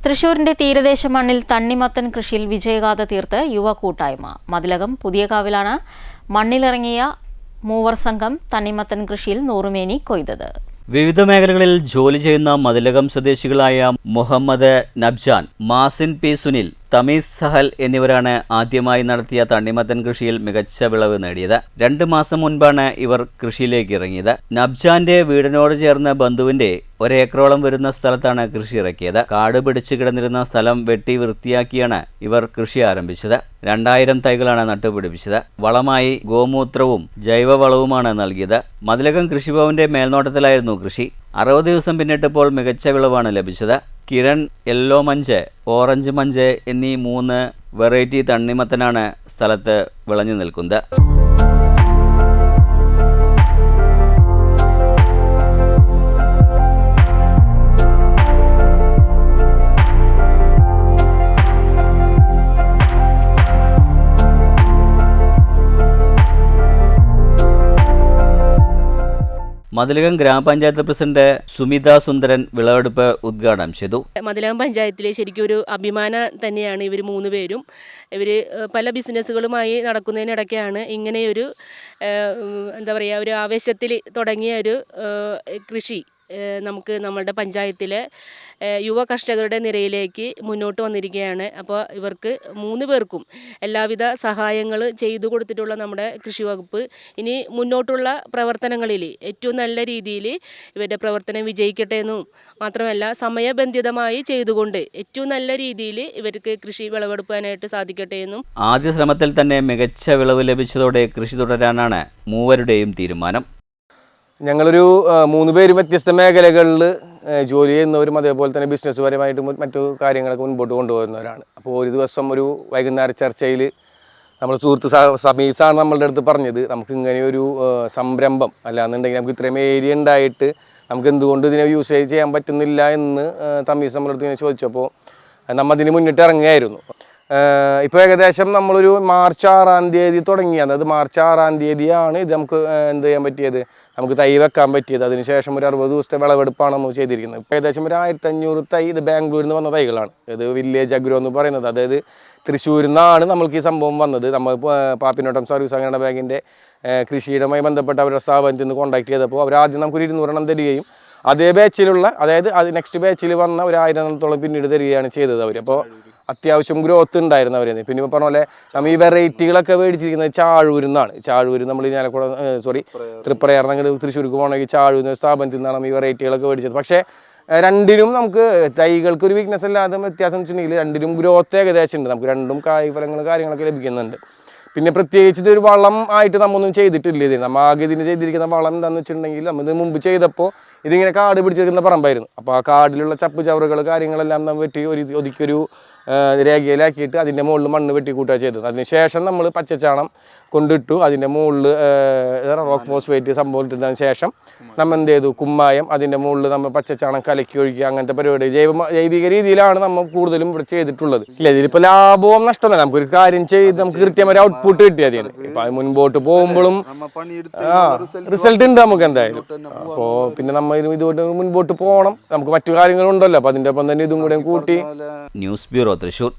തൃശൂരിന്റെ തീരദേശ മണ്ണിൽ തണ്ണിമത്തൻ കൃഷിയിൽ വിജയഗാഥ തീർത്ത് യുവ കൂട്ടായ്മ. മതിലകം പുതിയകാവിലാണ് മണ്ണിലിറങ്ങിയ മൂവർ സംഘം തണ്ണിമത്തൻ കൃഷിയിൽ നൂറുമേനി കൊയ്തത്. വിവിധ മേഖലകളിൽ ജോലി ചെയ്യുന്ന മതിലകം സ്വദേശികളായ മുഹമ്മദ് നബ്ജാൻ, മാസിൻ പി സുനിൽ, തമീസ് സഹൽ എന്നിവരാണ് ആദ്യമായി നടത്തിയ തണ്ണിമത്തൻ കൃഷിയിൽ മികച്ച വിളവ് നേടിയത്. 2 മാസം മുൻപാണ് ഇവർ കൃഷിയിലേക്ക് ഇറങ്ങിയത്. നബ്ജാന്റെ വീടിനോട് ചേർന്ന ബന്ധുവിന്റെ 1 ഏക്കറോളം വരുന്ന സ്ഥലത്താണ് കൃഷി ഇറക്കിയത്. കാട് പിടിച്ചു കിടന്നിരുന്ന സ്ഥലം വെട്ടി വൃത്തിയാക്കിയാണ് ഇവർ കൃഷി ആരംഭിച്ചത്. 2000 തൈകളാണ് നട്ടുപിടിപ്പിച്ചത്. വളമായി ഗോമൂത്രവും ജൈവവളവുമാണ് നൽകിയത്. മതിലകം കൃഷിഭവന്റെ മേൽനോട്ടത്തിലായിരുന്നു കൃഷി. 60 ദിവസം പിന്നിട്ടപ്പോൾ മികച്ച വിളവാണ് ലഭിച്ചത്. Kiran, yellow munch, orange munch എന്നീ 3 വെറൈറ്റി തണ്ണിമത്തനാണ് സ്ഥലത്ത് വിളഞ്ഞു നിൽക്കുന്നത്. മതിലകം ഗ്രാമപഞ്ചായത്ത് പ്രസിഡന്റ് സുമിത സുന്ദരൻ വിളവെടുപ്പ് ഉദ്ഘാടനം ചെയ്തു. മതിലകം പഞ്ചായത്തിലെ ശരിക്കും ഒരു അഭിമാനം തന്നെയാണ് ഇവർ 3 പേരും. ഇവർ പല ബിസിനസ്സുകളുമായി നടക്കുന്നതിനിടയ്ക്കാണ് ഇങ്ങനെയൊരു എന്താ പറയുക, ഒരു ആവേശത്തിൽ തുടങ്ങിയ ഒരു കൃഷി നമുക്ക് നമ്മളുടെ പഞ്ചായത്തിലെ യുവ കർഷകരുടെ നിരയിലേക്ക് മുന്നോട്ട് വന്നിരിക്കുകയാണ്. അപ്പോൾ ഇവർക്ക് 3 പേർക്കും എല്ലാവിധ സഹായങ്ങൾ ചെയ്തു കൊടുത്തിട്ടുള്ള നമ്മുടെ കൃഷി വകുപ്പ് ഇനി മുന്നോട്ടുള്ള പ്രവർത്തനങ്ങളിൽ ഏറ്റവും നല്ല രീതിയിൽ ഇവരുടെ പ്രവർത്തനം വിജയിക്കട്ടെ എന്നും മാത്രമല്ല സമയബന്ധിതമായി ചെയ്തുകൊണ്ട് ഏറ്റവും നല്ല രീതിയിൽ ഇവർക്ക് കൃഷി വിളവെടുക്കാനായിട്ട് സാധിക്കട്ടെ എന്നും. ആദ്യ ശ്രമത്തിൽ തന്നെ മികച്ച വിളവ് ലഭിച്ചതോടെ കൃഷി തുടരാനാണ് മൂവരുടെയും തീരുമാനം. ഞങ്ങളൊരു 3 പേരും വ്യത്യസ്ത മേഖലകളിൽ ജോലി ചെയ്യുന്നവരും അതേപോലെ തന്നെ ബിസിനസ് പരമായിട്ടും മറ്റു കാര്യങ്ങളൊക്കെ മുൻപോട്ട് കൊണ്ടുപോകുന്നവരാണ്. അപ്പോൾ ഒരു ദിവസം ഒരു വൈകുന്നേര ചർച്ചയിൽ നമ്മൾ സുഹൃത്ത് സമീസാണ് നമ്മളുടെ അടുത്ത് പറഞ്ഞത്, നമുക്ക് ഇങ്ങനെയൊരു സംരംഭം അല്ലാന്നുണ്ടെങ്കിൽ നമുക്ക് ഇത്രയും ഏരിയ ഉണ്ടായിട്ട് നമുക്ക് എന്തുകൊണ്ട് ഇതിനെ യൂസ് ചെയ്യാൻ പറ്റുന്നില്ല എന്ന് തമീസ് നമ്മളുടെ അടുത്ത് ഇങ്ങനെ ചോദിച്ചപ്പോൾ നമ്മൾ അതിന് മുന്നിട്ട് ഇറങ്ങുകയായിരുന്നു. ഇപ്പോൾ ഏകദേശം നമ്മളൊരു മാർച്ച് 6-ാം തീയതി തുടങ്ങി. അതായത് മാർച്ച് 6-ാം തീയതിയാണ് ഇത് നമുക്ക് എന്ത് ചെയ്യാൻ പറ്റിയത്, നമുക്ക് തൈ വെക്കാൻ പറ്റിയത്. അതിനുശേഷം ഒരു 60 ദിവസത്തെ വിളവെടുപ്പാണ് നമ്മൾ ചെയ്തിരിക്കുന്നത്. ഇപ്പോൾ ഏകദേശം ഒരു 1500 തൈ ഇത് ബാംഗ്ലൂരിൽ നിന്ന് വന്ന തൈകളാണ്. ഇത് വില്ലേജ് അഗ്രോ എന്ന് പറയുന്നത്, അതായത് തൃശ്ശൂരിൽ നിന്നാണ് നമ്മൾക്ക് ഈ സംഭവം വന്നത്. നമ്മൾ പാപ്പിനോട്ടം സർവീസ് സഹകരണ ബാങ്കിൻ്റെ കൃഷിയുമായി ബന്ധപ്പെട്ട അവരുടെ സ്ഥാപനത്തിൽ നിന്ന് കോൺടാക്ട് ചെയ്തപ്പോൾ അവർ ആദ്യം നമുക്കൊരു 200 എണ്ണം തരികയും അതേ ബാച്ചിലുള്ള, അതായത് അത് നെക്സ്റ്റ് ബാച്ചിൽ വന്ന ഒരു 1000 എണ്ണത്തോളം പിന്നീട് തരികയാണ് ചെയ്തത് അവർ. അപ്പോൾ അത്യാവശ്യം ഗ്രോത്ത് ഉണ്ടായിരുന്നു അവർ. പിന്നെ ഇപ്പോൾ പറഞ്ഞ പോലെ നമ്മൾ ഈ വെറൈറ്റികളൊക്കെ മേടിച്ചിരിക്കുന്നത് ചാഴൂരിൽ നിന്നാണ്. ചാഴൂർ നമ്മൾ തൃപ്രയാർ തൃശ്ശൂർക്ക് പോകണമെങ്കിൽ ചാഴൂർ എന്ന സ്ഥാപനത്തിൽ നിന്നാണ് ഈ വെറൈറ്റികളൊക്കെ മേടിച്ചത്. പക്ഷേ രണ്ടിനും നമുക്ക് തൈകൾക്ക് ഒരു വീക്ക്നെസ് അല്ലാതെ വ്യത്യാസം വെച്ചിട്ടുണ്ടെങ്കിൽ രണ്ടിനും ഗ്രോത്ത് ഏകദേശം ഉണ്ട്. നമുക്ക് രണ്ടും കായ്ഫലങ്ങൾ കാര്യങ്ങളൊക്കെ ലഭിക്കുന്നുണ്ട്. പിന്നെ പ്രത്യേകിച്ച് ഇതൊരു വളം ആയിട്ട് നമ്മൊന്നും ചെയ്തിട്ടില്ല. ഇതിന് നമ്മൾ ആകെ ഇതിന് ചെയ്തിരിക്കുന്ന വളം എന്താണെന്ന് വെച്ചിട്ടുണ്ടെങ്കിൽ നമ്മത് മുമ്പ് ചെയ്തപ്പോൾ ഇതിങ്ങനെ കാട് പിടിച്ചിരിക്കുന്ന പറമ്പായിരുന്നു. അപ്പോൾ ആ കാടിലുള്ള ചപ്പ് ചവറുകൾ കാര്യങ്ങളെല്ലാം നമ്മൾ വെട്ടി ഒതുക്കിയൊരു രേഖയിലാക്കിയിട്ട് അതിൻ്റെ മുകളിൽ മണ്ണ് വെട്ടി കൂട്ടുക ചെയ്തത്. അതിനുശേഷം നമ്മൾ പച്ചച്ചാണം കൊണ്ടിട്ടു. അതിൻ്റെ മുകളിൽ റോക്ക് ഫോസ്ഫേറ്റ് സംഭവം ഇട്ടതിന് ശേഷം നമ്മൾ എന്ത് ചെയ്തു, കുമ്മായം അതിൻ്റെ മുകളിൽ നമ്മൾ പച്ചച്ചാണം കലക്കി ഒഴിക്കുക, അങ്ങനത്തെ പരിപാടി ജൈവിക രീതിയിലാണ് നമ്മൾ കൂടുതലും ഇവിടെ ചെയ്തിട്ടുള്ളത്. ഇല്ല, ഇതിലിപ്പോൾ ലാഭവും നഷ്ടമല്ല. നമുക്കൊരു കാര്യം ചെയ്ത് നമുക്ക് കൃത്യമായ ഔട്ട്പുട്ട് കിട്ടിയാൽ മതി. ഇപ്പം അത് മുൻപോട്ട് പോകുമ്പോഴും റിസൾട്ട് ഉണ്ട് നമുക്ക് എന്തായാലും. അപ്പോൾ പിന്നെ നമ്മൾ ഇതുകൊണ്ട് മുൻപോട്ട് പോകണം. നമുക്ക് മറ്റു കാര്യങ്ങളുണ്ടല്ലോ, അപ്പോൾ അതിൻ്റെ ഒപ്പം തന്നെ ഇതും കൂടെ കൂട്ടി. News bureau, Thrissur.